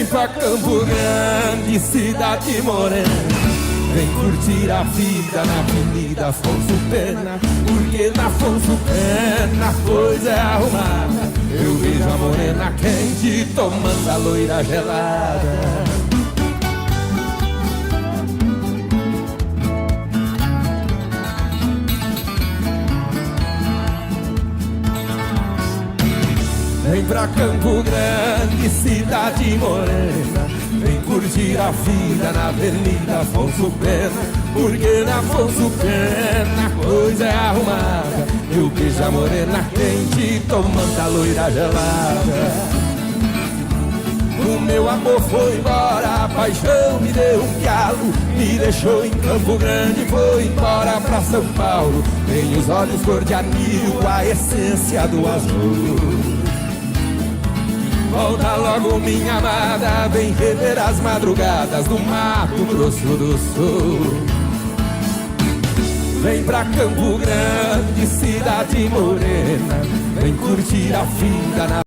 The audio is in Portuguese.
Vem pra Campo Grande, cidade morena, vem curtir a vida na Avenida Afonso Pena, porque na Afonso Pena a coisa é arrumada. Eu vejo a morena quente tomando a loira gelada. Vem pra Campo Grande, cidade morena, vem curtir a vida na Avenida Afonso Pena, porque na Afonso Pena a coisa é arrumada. Eu beijo a morena quente tomando a loira gelada. O meu amor foi embora, a paixão me deu um galo, me deixou em Campo Grande, foi embora pra São Paulo. Tem os olhos cor de anil, a essência do azul. Volta logo, minha amada, vem rever as madrugadas do Mato Grosso do Sul. Vem pra Campo Grande, cidade morena, vem curtir a vida na